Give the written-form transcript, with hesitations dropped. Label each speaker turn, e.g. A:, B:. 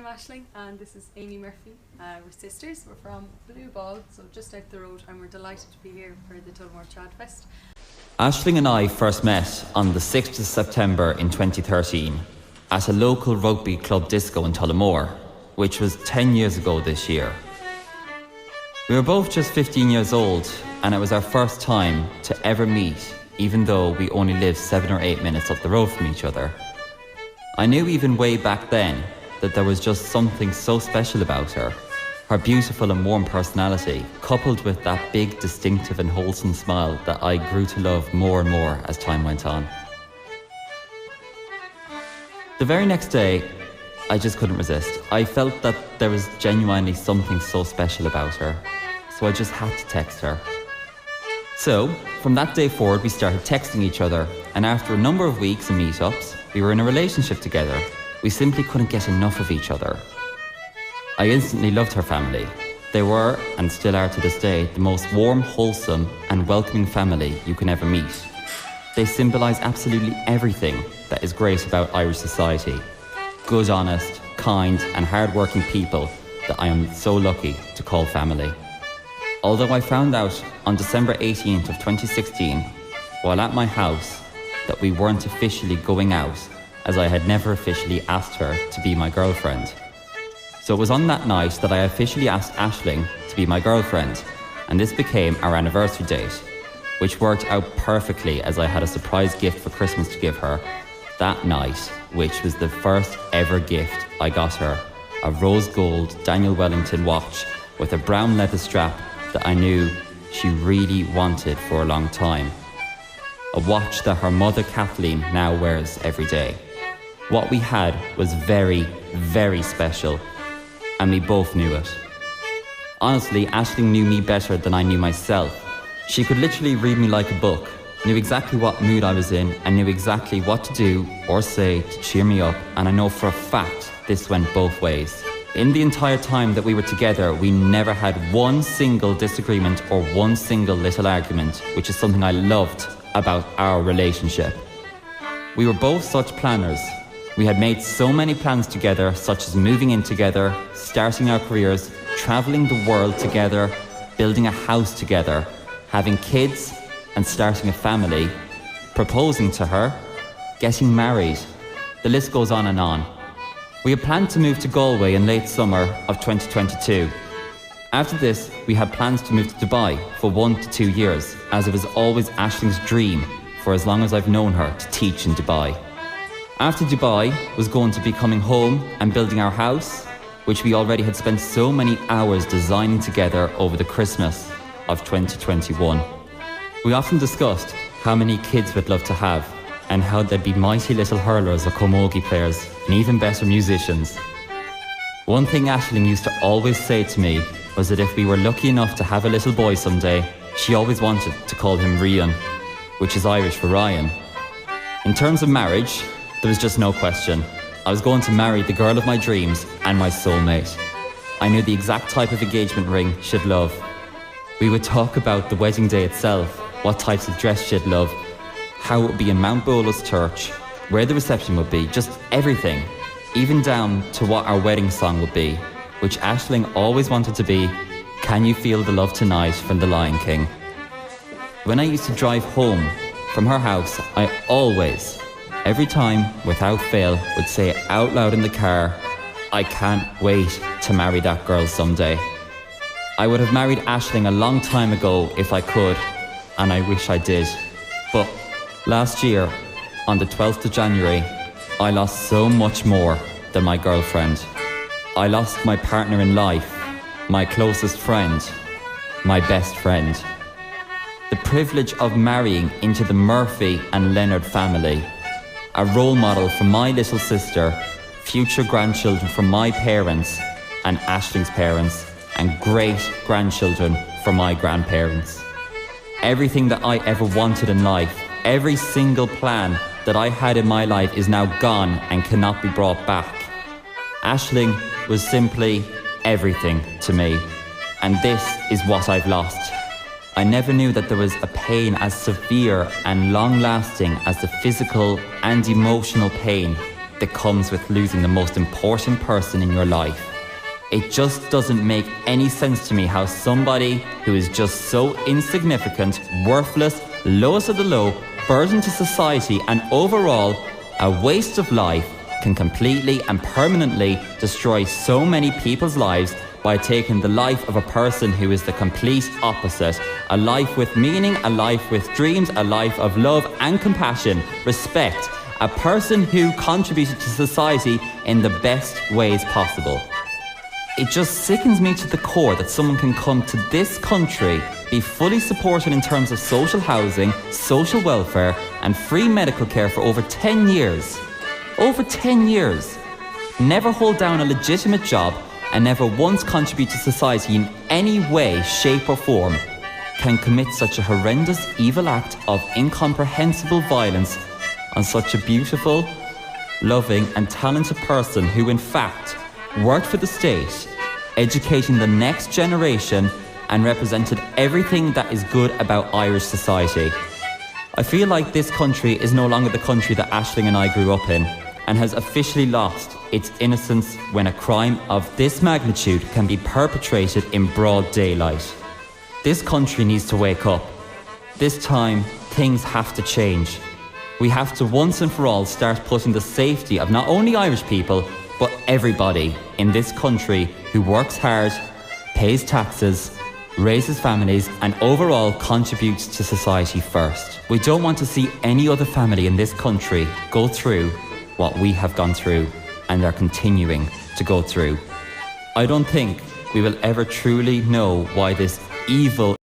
A: Aisling and this is Amy Murphy. We're sisters. We're from Blue Ball, so just out the road, and we're delighted to be here for the Tullamore Chad Fest.
B: Aisling and I first met on the 6th of September in 2013 at a local rugby club disco in Tullamore, which was 10 years ago this year. We were both just 15 years old, and it was our first time to ever meet, even though we only lived 7 or 8 minutes up the road from each other. I knew even way back then that there was just something so special about her. Her beautiful and warm personality, coupled with that big, distinctive and wholesome smile that I grew to love more and more as time went on. The very next day, I just couldn't resist. I felt that there was genuinely something so special about her, so I just had to text her. So, from that day forward, we started texting each other, and after a number of weeks and meetups, we were in a relationship together. We simply couldn't get enough of each other. I instantly loved her family. They were, and still are to this day, the most warm, wholesome and welcoming family you can ever meet. They symbolise absolutely everything that is great about Irish society. Good, honest, kind and hard-working people that I am so lucky to call family. Although I found out on December 18th of 2016, while at my house, that we weren't officially going out, as I had never officially asked her to be my girlfriend. So it was on that night that I officially asked Aisling to be my girlfriend, and this became our anniversary date, which worked out perfectly as I had a surprise gift for Christmas to give her that night, which was the first ever gift I got her, a rose gold Daniel Wellington watch with a brown leather strap that I knew she really wanted for a long time. A watch that her mother Kathleen now wears every day. What we had was very, very special, and we both knew it. Honestly, Aisling knew me better than I knew myself. She could literally read me like a book, knew exactly what mood I was in, and knew exactly what to do or say to cheer me up, and I know for a fact this went both ways. In the entire time that we were together, we never had one single disagreement or one single little argument, which is something I loved about our relationship. We were both such planners. We had made so many plans together, such as moving in together, starting our careers, travelling the world together, building a house together, having kids and starting a family, proposing to her, getting married. The list goes on and on. We had planned to move to Galway in late summer of 2022. After this, we had plans to move to Dubai for 1 to 2 years, as it was always Aisling's dream for as long as I've known her to teach in Dubai. After Dubai was going to be coming home and building our house, which we already had spent so many hours designing together over the Christmas of 2021. We often discussed how many kids we'd love to have and how they'd be mighty little hurlers or camogie players and even better musicians. One thing Aisling used to always say to me was that if we were lucky enough to have a little boy someday, she always wanted to call him Rian, which is Irish for Ryan. In terms of marriage, there was just no question. I was going to marry the girl of my dreams and my soulmate. I knew the exact type of engagement ring she'd love. We would talk about the wedding day itself, what types of dress she'd love, how it would be in Mount Bolas Church, where the reception would be, just everything, even down to what our wedding song would be, which Aisling always wanted to be, "Can You Feel the Love Tonight" from The Lion King. When I used to drive home from her house, I always, every time, without fail, would say it out loud in the car, "I can't wait to marry that girl someday." I would have married Aisling a long time ago if I could, and I wish I did. But last year, on the 12th of January, I lost so much more than my girlfriend. I lost my partner in life, my closest friend, my best friend. The privilege of marrying into the Murphy and Leonard family. A role model for my little sister, future grandchildren from my parents and Aisling's parents, and great-grandchildren for my grandparents. Everything that I ever wanted in life, every single plan that I had in my life is now gone and cannot be brought back. Aisling was simply everything to me, and this is what I've lost. I never knew that there was a pain as severe and long-lasting as the physical and emotional pain that comes with losing the most important person in your life. It just doesn't make any sense to me how somebody who is just so insignificant, worthless, lowest of the low, burden to society, and overall a waste of life can completely and permanently destroy so many people's lives by taking the life of a person who is the complete opposite. A life with meaning, a life with dreams, a life of love and compassion, respect. A person who contributed to society in the best ways possible. It just sickens me to the core that someone can come to this country, be fully supported in terms of social housing, social welfare and free medical care for over 10 years. Over 10 years. Never hold down a legitimate job and never once contribute to society in any way, shape or form, can commit such a horrendous, evil act of incomprehensible violence on such a beautiful, loving and talented person who in fact worked for the state, educating the next generation and represented everything that is good about Irish society. I feel like this country is no longer the country that Aisling and I grew up in and has officially lost its innocence when a crime of this magnitude can be perpetrated in broad daylight. This country needs to wake up. This time, things have to change. We have to once and for all start putting the safety of not only Irish people, but everybody in this country who works hard, pays taxes, raises families, and overall contributes to society first. We don't want to see any other family in this country go through what we have gone through and are continuing to go through. I don't think we will ever truly know why this evil